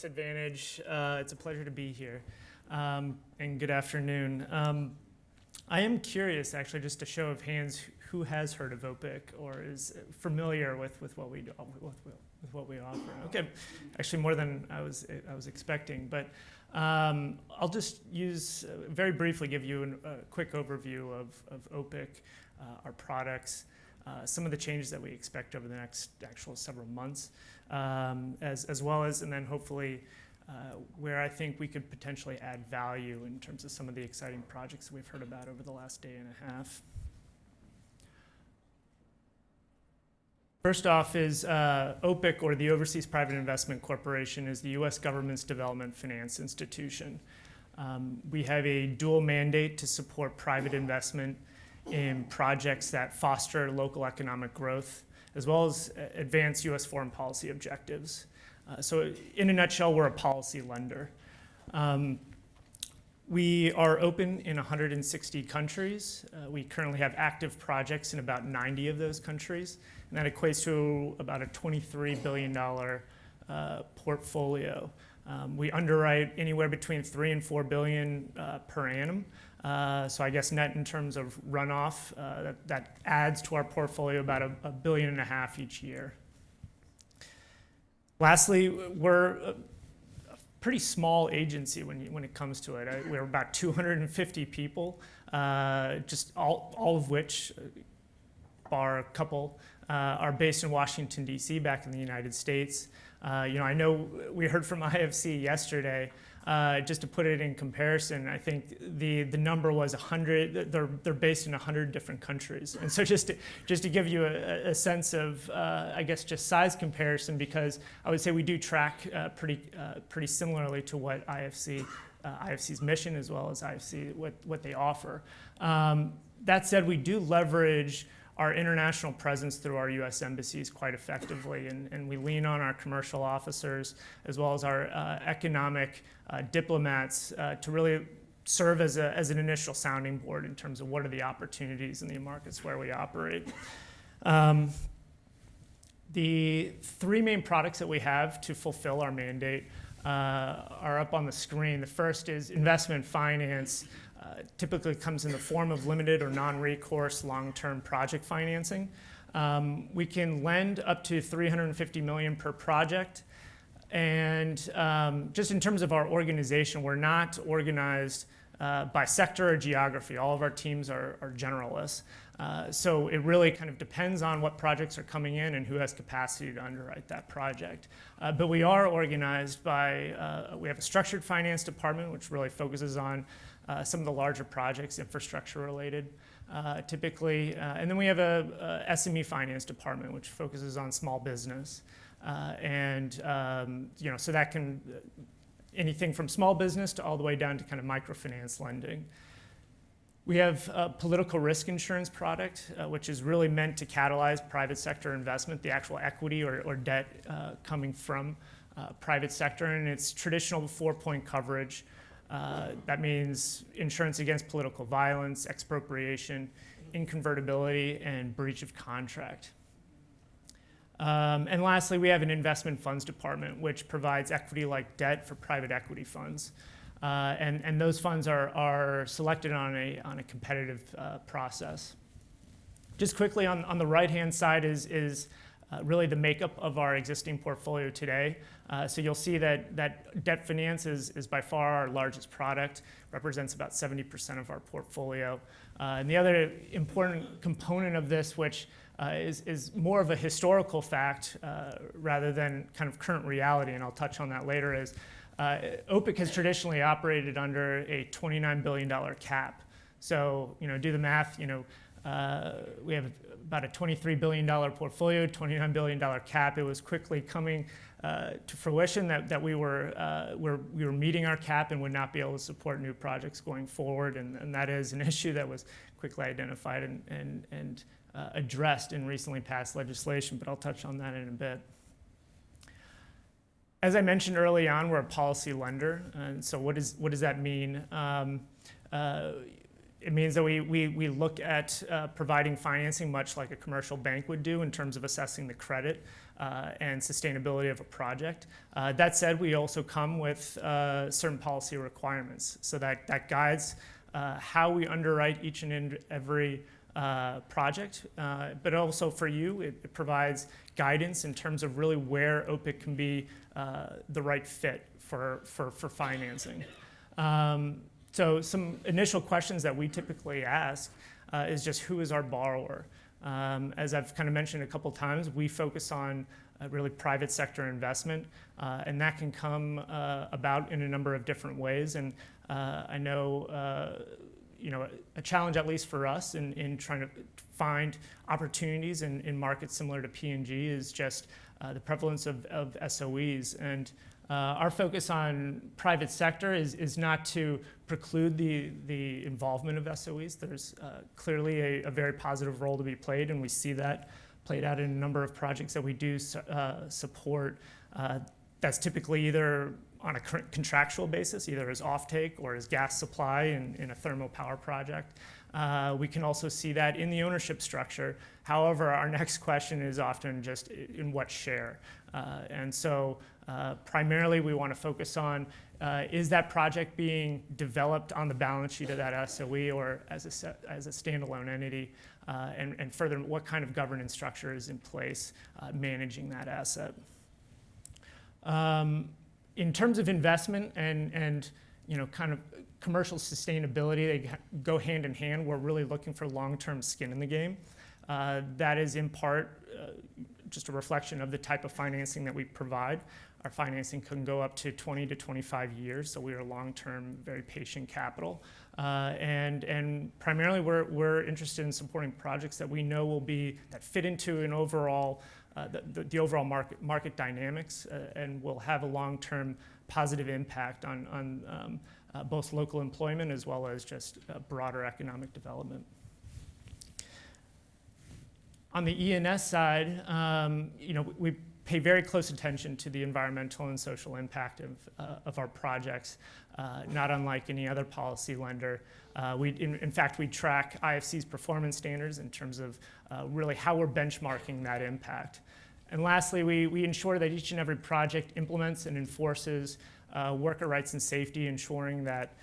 this advantage. It's a pleasure to be here, and good afternoon. I am curious, actually, just a show of hands, who has heard of OPEC or is familiar with what we do, with what we offer. Okay, actually more than I was expecting, but I'll just very briefly give you a quick overview of OPEC, our products, some of the changes that we expect over the next actual several months, as well as, and then hopefully where I think we could potentially add value in terms of some of the exciting projects that we've heard about over the last day and a half. First off is OPEC, or the Overseas Private Investment Corporation, is the U.S. government's development finance institution. We have a dual mandate to support private investment in projects that foster local economic growth, as well as advance U.S. foreign policy objectives. So in a nutshell, we're a policy lender. We are open in 160 countries. We currently have active projects in about 90 of those countries, and that equates to about a $23 billion portfolio. We underwrite anywhere between $3 and $4 billion per annum. So I guess net in terms of runoff, that adds to our portfolio about $1.5 billion each year. Lastly, we're a pretty small agency when it comes to it. We're about 250 people, just all of which, bar a couple, are based in Washington, D.C., back in the United States. I know we heard from IFC yesterday. Just to put it in comparison, I think the number was 100. They're based in 100 different countries, and so just to give you a sense of, I guess, just size comparison, because I would say we do track pretty similarly to what IFC's mission, as well as IFC what they offer. That said, we do leverage our international presence through our U.S. embassies quite effectively, and we lean on our commercial officers as well as our economic diplomats to really serve as an initial sounding board in terms of what are the opportunities in the markets where we operate. The three main products that we have to fulfill our mandate are up on the screen. The first is investment finance. Typically comes in the form of limited or non-recourse long-term project financing. We can lend up to $350 million per project. And just in terms of our organization, we're not organized by sector or geography. All of our teams are generalists. So it really kind of depends on what projects are coming in and who has capacity to underwrite that project. But we are organized by, we have a structured finance department, which really focuses on some of the larger projects, infrastructure related, typically. And then we have a SME finance department, which focuses on small business. So that can, anything from small business to all the way down to kind of microfinance lending. We have a political risk insurance product, which is really meant to catalyze private sector investment, the actual equity or debt coming from private sector, and it's traditional 4-point coverage. That means insurance against political violence, expropriation, inconvertibility, and breach of contract. And lastly, we have an investment funds department, which provides equity-like debt for private equity funds. And those funds are selected on a competitive process. Just quickly, on the right-hand side is really the makeup of our existing portfolio today. So you'll see that debt finance is by far our largest product, represents about 70% of our portfolio. And the other important component of this, which is more of a historical fact rather than kind of current reality, and I'll touch on that later, is OPEC has traditionally operated under a $29 billion cap. So, do the math, we have about a $23 billion portfolio, $29 billion cap. It was quickly coming to fruition that we were meeting our cap and would not be able to support new projects going forward, and that is an issue that was quickly identified and addressed in recently passed legislation, but I'll touch on that in a bit. As I mentioned early on, we're a policy lender, and so what does that mean? It means that we look at providing financing much like a commercial bank would do in terms of assessing the credit and sustainability of a project. That said, we also come with certain policy requirements. So that guides how we underwrite each and every project, but also for you, it provides guidance in terms of really where OPEC can be the right fit for financing. So some initial questions that we typically ask is just who is our borrower? As I've kind of mentioned a couple times, we focus on really private sector investment, and that can come about in a number of different ways. And I know, a challenge, at least for us, in trying to find opportunities in markets similar to P&G is just the prevalence of SOEs. And our focus on private sector is not to preclude the involvement of SOEs. There's clearly a very positive role to be played, and we see that played out in a number of projects that we do support. That's typically either on a contractual basis, either as offtake or as gas supply in a thermal power project. We can also see that in the ownership structure. However, our next question is often just in what share. And so primarily we want to focus on is that project being developed on the balance sheet of that SOE or as a standalone entity? And further, what kind of governance structure is in place managing that asset? In terms of investment and kind of commercial sustainability, they go hand in hand. We're really looking for long-term skin in the game. That is in part just a reflection of the type of financing that we provide. Our financing can go up to 20 to 25 years, so we are long-term, very patient capital. And primarily we're interested in supporting projects that we know that fit into an overall, the overall market dynamics and will have a long-term positive impact on both local employment as well as just broader economic development. On the E&S side, we pay very close attention to the environmental and social impact of our projects, not unlike any other policy lender. In fact, we track IFC's performance standards in terms of really how we're benchmarking that impact. And lastly, we ensure that each and every project implements and enforces worker rights and safety, ensuring that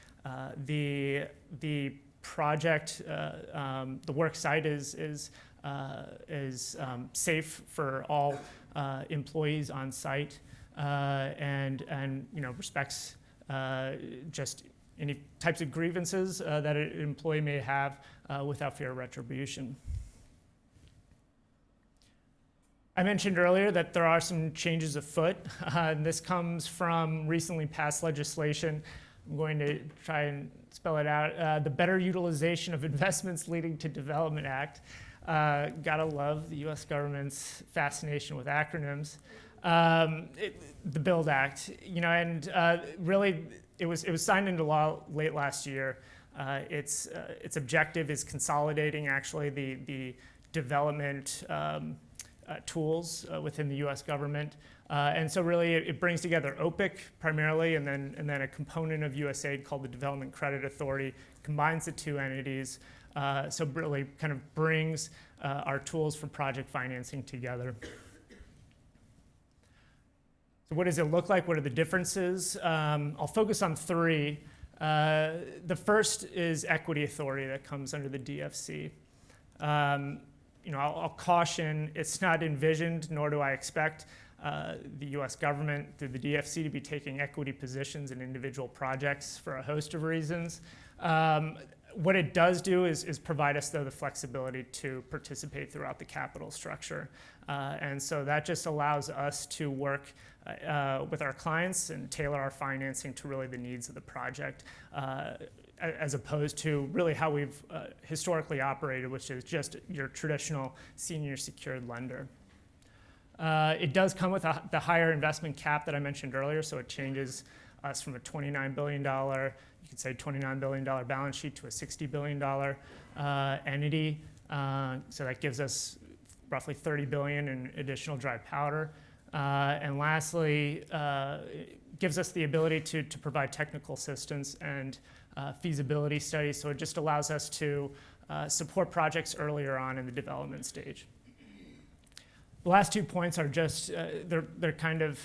the project, the work site is safe for all employees on site and respects just any types of grievances that an employee may have without fear of retribution. I mentioned earlier that there are some changes afoot. This comes from recently passed legislation. I'm going to try and spell it out. The Better Utilization of Investments Leading to Development Act. Gotta love the U.S. government's fascination with acronyms. The BUILD Act, and really it was signed into law late last year. Its objective is consolidating actually the development tools within the U.S. government. And so really it brings together OPEC primarily and then a component of USAID called the Development Credit Authority, combines the two entities. So really kind of brings our tools for project financing together. So what does it look like? What are the differences? I'll focus on three. The first is equity authority that comes under the DFC. I'll caution, it's not envisioned, nor do I expect the U.S. government through the DFC to be taking equity positions in individual projects for a host of reasons. What it does do is provide us, though, the flexibility to participate throughout the capital structure. And so that just allows us to work with our clients and tailor our financing to really the needs of the project, as opposed to really how we've historically operated, which is just your traditional senior secured lender. It does come with the higher investment cap that I mentioned earlier, so it changes us from a $29 billion, you could say $29 billion balance sheet to a $60 billion entity. So that gives us roughly $30 billion in additional dry powder. And lastly, it gives us the ability to provide technical assistance and feasibility studies. So it just allows us to support projects earlier on in the development stage. The last 2 points are just, they're kind of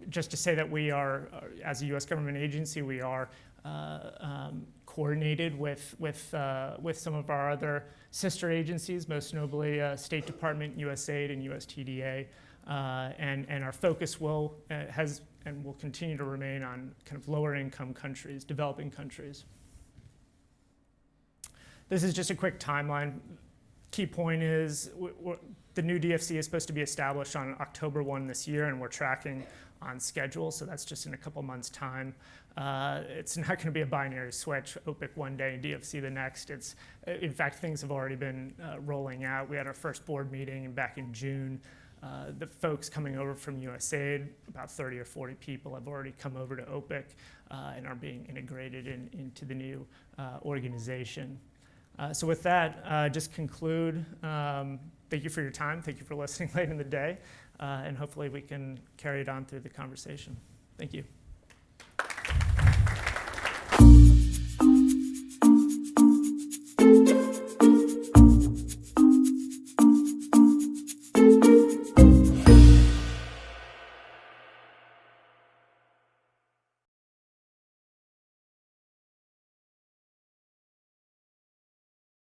just to say that we are, as a U.S. government agency, we are coordinated with some of our other sister agencies, most notably State Department, USAID, and USTDA. And our focus has and will continue to remain on kind of lower income countries, developing countries. This is just a quick timeline. Key point is the new DFC is supposed to be established on October 1 this year, and we're tracking on schedule, so that's just in a couple months' time. It's not going to be a binary switch, OPEC one day, DFC the next. In fact, things have already been rolling out. We had our first board meeting back in June. The folks coming over from USAID, about 30 or 40 people, have already come over to OPEC and are being integrated into the new organization. So with that, just conclude. Thank you for your time. Thank you for listening late in the day. And hopefully we can carry it on through the conversation. Thank you.